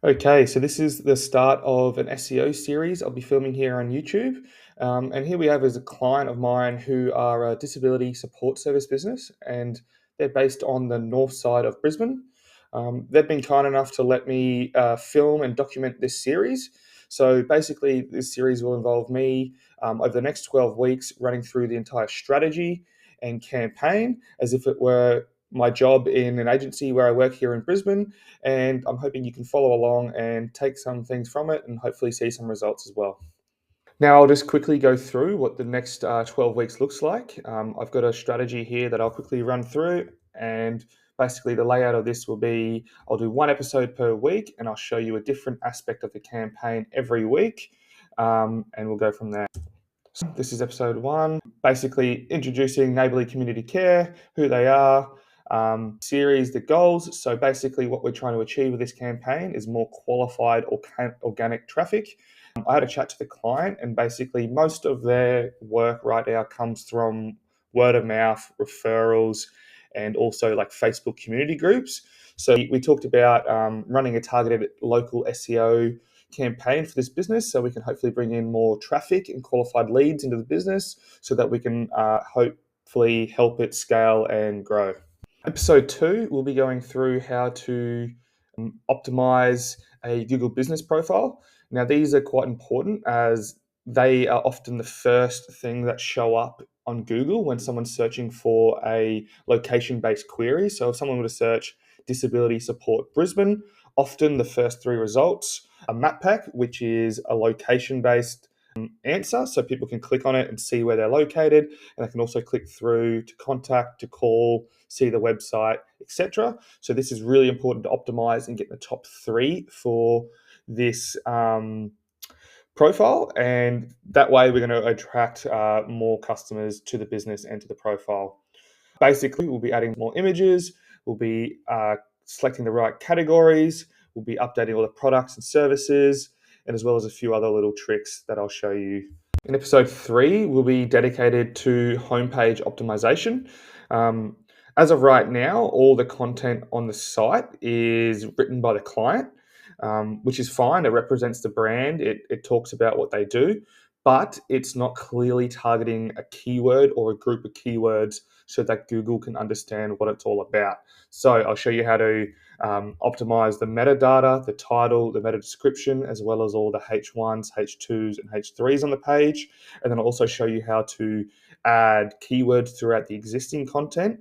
Okay, so this is the start of an SEO series I'll be filming here on YouTube. And here we have is a client of mine who are a disability support service business, and they're based on the north side of Brisbane. They've been kind enough to let me film and document this series. So basically, this series will involve me over the next 12 weeks running through the entire strategy and campaign as if it were my job in an agency where I work here in Brisbane, and I'm hoping you can follow along and take some things from it and hopefully see some results as well. Now, I'll just quickly go through what the next 12 weeks looks like. I've got a strategy here that I'll quickly run through, and basically the layout of this will be I'll do one episode per week, and I'll show you a different aspect of the campaign every week, and we'll go from there. So this is episode one, basically introducing Neighbourly Community Care, who they are, series, the goals. So basically what we're trying to achieve with this campaign is more qualified organic traffic. I had a chat to the client, and basically most of their work right now comes from word of mouth, referrals, and also like Facebook community groups. So we talked about running a targeted local SEO campaign for this business so we can hopefully bring in more traffic and qualified leads into the business so that we can hopefully help it scale and grow. Episode 2, we'll be going through how to optimize a Google business profile. Now, these are quite important as they are often the first thing that show up on Google when someone's searching for a location-based query. So if someone were to search disability support Brisbane, often the first 3 results are map pack, which is a location-based answer, so people can click on it and see where they're located, and they can also click through to contact, to call, see the website, etc. So this is really important to optimize and get the top 3 for this profile, and that way we're going to attract more customers to the business and to the profile. Basically, we'll be adding more images, we'll be selecting the right categories, we'll be updating all the products and services, and as well as a few other little tricks that I'll show you. In episode 3, we'll be dedicated to homepage optimization. As of right now, all the content on the site is written by the client, which is fine. It represents the brand. It talks about what they do, but it's not clearly targeting a keyword or a group of keywords so that Google can understand what it's all about. So I'll show you how to optimize the metadata, the title, the meta description, as well as all the H1s, H2s, and H3s on the page. And then I'll also show you how to add keywords throughout the existing content.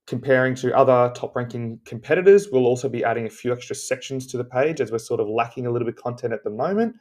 Comparing to other top-ranking competitors, we'll also be adding a few extra sections to the page as we're sort of lacking a little bit of content at the moment.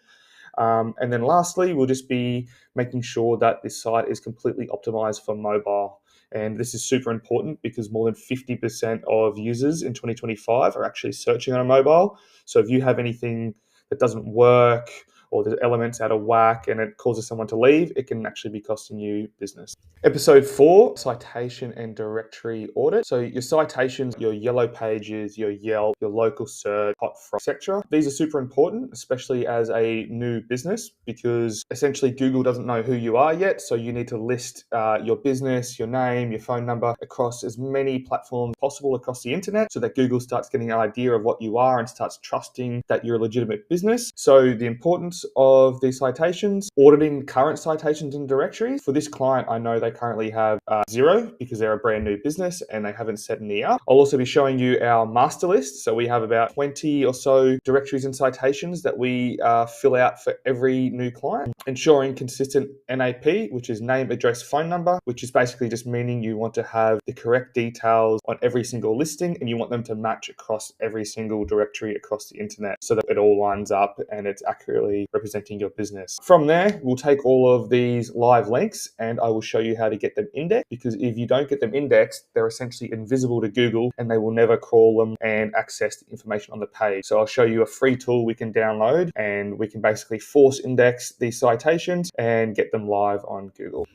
And then lastly, we'll just be making sure that this site is completely optimized for mobile. And this is super important because more than 50% of users in 2025 are actually searching on a mobile. So if you have anything that doesn't work or the elements out of whack and it causes someone to leave, it can actually be costing you business. Episode 4, citation and directory audit. So your citations, your yellow pages, your Yelp, your local search, hot from, etc. These are super important, especially as a new business, because essentially Google doesn't know who you are yet. So you need to list your business, your name, your phone number across as many platforms possible across the internet so that Google starts getting an idea of what you are and starts trusting that you're a legitimate business. So the importance of these citations, auditing current citations and directories. For this client, I know they currently have 0 because they're a brand new business and they haven't set any up. I'll also be showing you our master list. So we have about 20 or so directories and citations that we fill out for every new client, ensuring consistent NAP, which is name, address, phone number, which is basically just meaning you want to have the correct details on every single listing and you want them to match across every single directory across the internet so that it all lines up and it's accurately representing your business. From there, we'll take all of these live links and I will show you how to get them indexed, because if you don't get them indexed, they're essentially invisible to Google and they will never crawl them and access the information on the page. So I'll show you a free tool we can download and we can basically force index these citations and get them live on Google.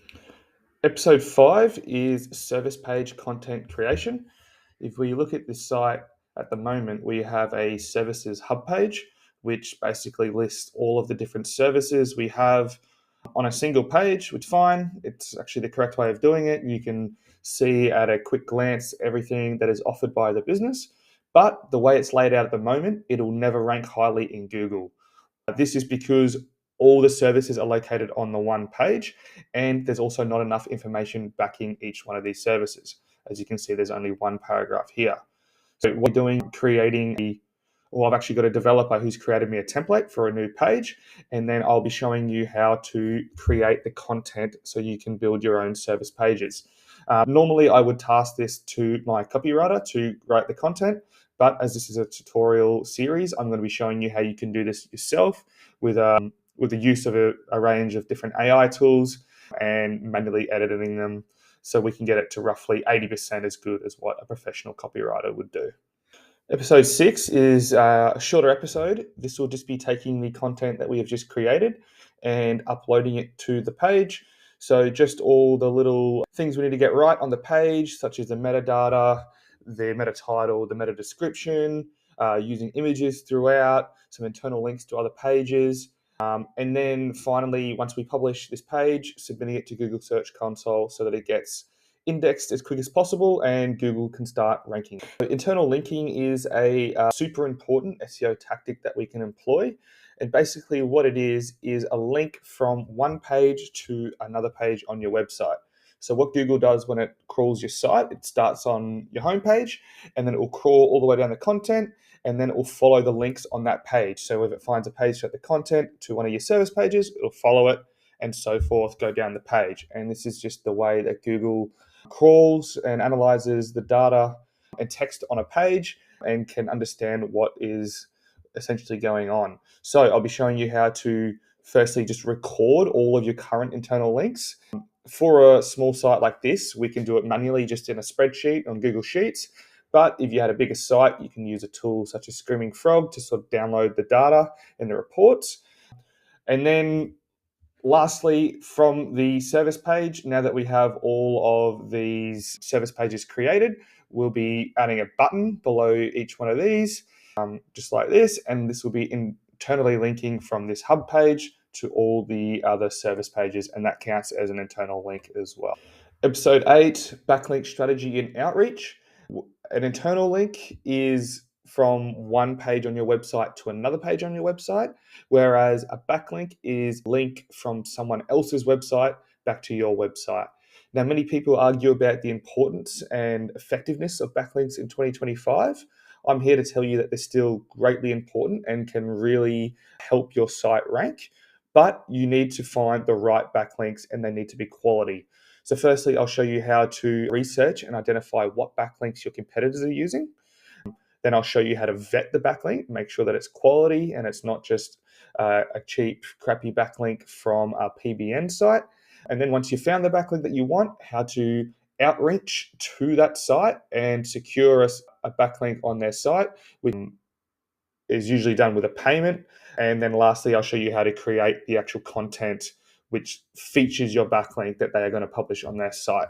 Episode 5 is service page content creation. If we look at this site at the moment, we have a services hub page, which basically lists all of the different services we have on a single page, which is fine. It's actually the correct way of doing it. You can see at a quick glance everything that is offered by the business. But the way it's laid out at the moment, it'll never rank highly in Google. This is because all the services are located on the one page, and there's also not enough information backing each one of these services. As you can see, there's only one paragraph here. So what we're doing, I've actually got a developer who's created me a template for a new page, and then I'll be showing you how to create the content so you can build your own service pages. Normally, I would task this to my copywriter to write the content, but as this is a tutorial series, I'm going to be showing you how you can do this yourself with the use of a range of different AI tools and manually editing them so we can get it to roughly 80% as good as what a professional copywriter would do. Episode 6 is a shorter episode. This will just be taking the content that we have just created and uploading it to the page. So just all the little things we need to get right on the page, such as the metadata, the meta title, the meta description, using images throughout, some internal links to other pages. And then finally, once we publish this page, submitting it to Google Search Console so that it gets indexed as quick as possible and Google can start ranking. Internal linking is a super important SEO tactic that we can employ. And basically what it is a link from one page to another page on your website. So what Google does when it crawls your site, it starts on your homepage and then it will crawl all the way down the content and then it will follow the links on that page. So if it finds a page to the content to one of your service pages, it'll follow it and so forth, go down the page. And this is just the way that Google crawls and analyzes the data and text on a page and can understand what is essentially going on. So I'll be showing you how to firstly just record all of your current internal links. For a small site like this, we can do it manually just in a spreadsheet on Google Sheets. But if you had a bigger site, you can use a tool such as Screaming Frog to sort of download the data and the reports. And then lastly, from the service page, now that we have all of these service pages created, we'll be adding a button below each one of these, just like this, and this will be internally linking from this hub page to all the other service pages, and that counts as an internal link as well. Episode 8, backlink strategy and outreach. An internal link is from one page on your website to another page on your website, whereas a backlink is a link from someone else's website back to your website. Now, many people argue about the importance and effectiveness of backlinks in 2025. I'm here to tell you that they're still greatly important and can really help your site rank, but you need to find the right backlinks and they need to be quality. So firstly, I'll show you how to research and identify what backlinks your competitors are using. Then I'll show you how to vet the backlink, make sure that it's quality and it's not just a cheap, crappy backlink from a PBN site. And then once you've found the backlink that you want, how to outreach to that site and secure a backlink on their site, which is usually done with a payment. And then lastly, I'll show you how to create the actual content which features your backlink that they are going to publish on their site.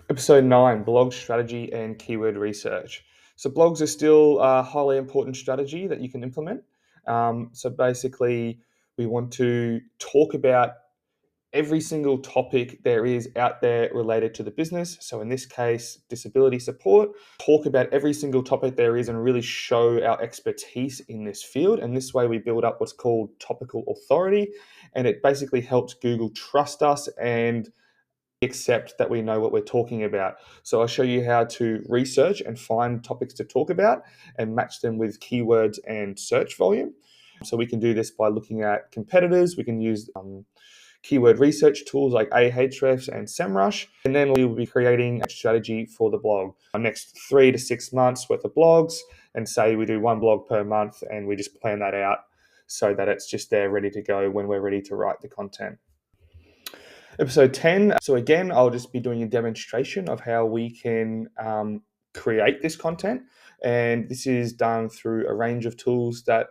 Episode 9, blog strategy and keyword research. So blogs are still a highly important strategy that you can implement. So basically, we want to talk about every single topic there is out there related to the business. So in this case, disability support. Talk about every single topic there is and really show our expertise in this field. And this way we build up what's called topical authority. And it basically helps Google trust us and accept that we know what we're talking about. So I'll show you how to research and find topics to talk about and match them with keywords and search volume. So we can do this by looking at competitors. We can use keyword research tools like Ahrefs and SEMrush, and then we will be creating a strategy for the blog. Our next 3 to 6 months worth of blogs, and say we do one blog per month, and we just plan that out so that it's just there ready to go when we're ready to write the content. Episode 10. So again, I'll just be doing a demonstration of how we can create this content, and this is done through a range of tools that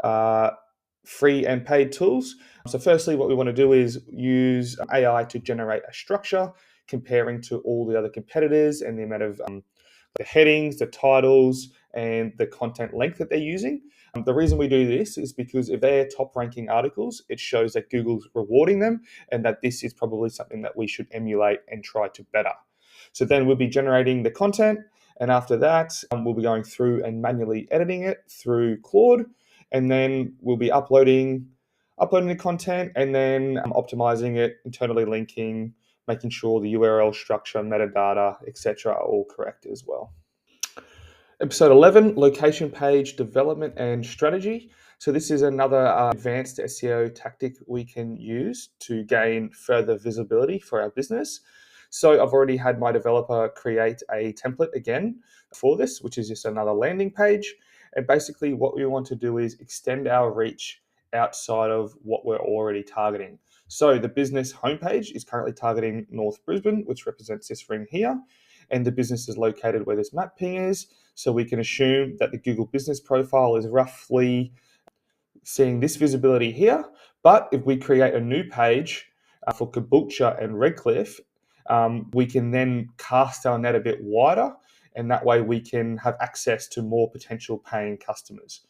are free and paid tools. So firstly, what we want to do is use AI to generate a structure comparing to all the other competitors and the amount of the headings, the titles, and the content length that they're using. The reason we do this is because if they're top ranking articles, it shows that Google's rewarding them and that this is probably something that we should emulate and try to better. So then we'll be generating the content, And after that, we'll be going through and manually editing it through Claude, and then we'll be uploading the content, and then optimizing it, internally linking, making sure the URL structure, metadata, etc. are all correct as well. Episode 11, location page development and strategy. So this is another advanced SEO tactic we can use to gain further visibility for our business. So I've already had my developer create a template again for this, which is just another landing page. And basically what we want to do is extend our reach outside of what we're already targeting. So the business homepage is currently targeting North Brisbane, which represents this ring here. And the business is located where this map ping is. So we can assume that the Google business profile is roughly seeing this visibility here. But if we create a new page for Caboolture and Redcliffe, we can then cast our net a bit wider, and that way we can have access to more potential paying customers.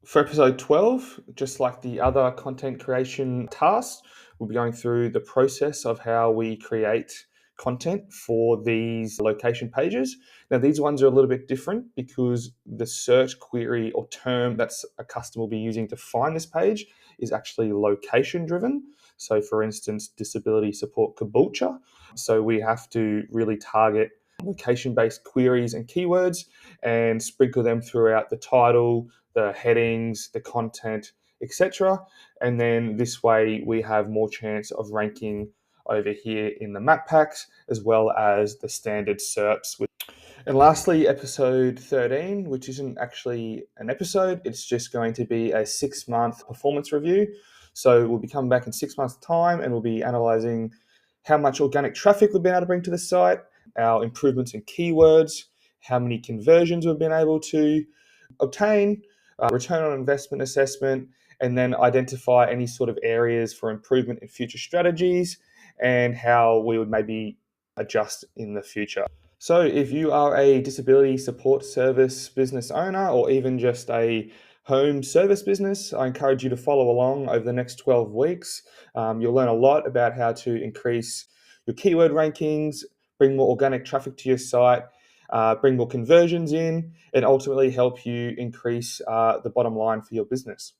For episode 12, just like the other content creation tasks, we'll be going through the process of how we create content for these location pages. Now, these ones are a little bit different because the search query or term that's a customer will be using to find this page is actually location driven. So, for instance, disability support Caboolture. So, we have to really target location-based queries and keywords and sprinkle them throughout the title, the headings, the content, etc. And then this way we have more chance of ranking over here in the map packs as well as the standard SERPs. And lastly, episode 13, which isn't actually an episode, it's just going to be a 6-month performance review. So we'll be coming back in 6 months' time and we'll be analyzing how much organic traffic we've been able to bring to the site, our improvements in keywords, how many conversions we've been able to obtain, return on investment assessment, and then identify any sort of areas for improvement in future strategies and how we would maybe adjust in the future. So if you are a disability support service business owner or even just a home service business, I encourage you to follow along over the next 12 weeks. You'll learn a lot about how to increase your keyword rankings, bring more organic traffic to your site, bring more conversions in, and ultimately help you increase the bottom line for your business.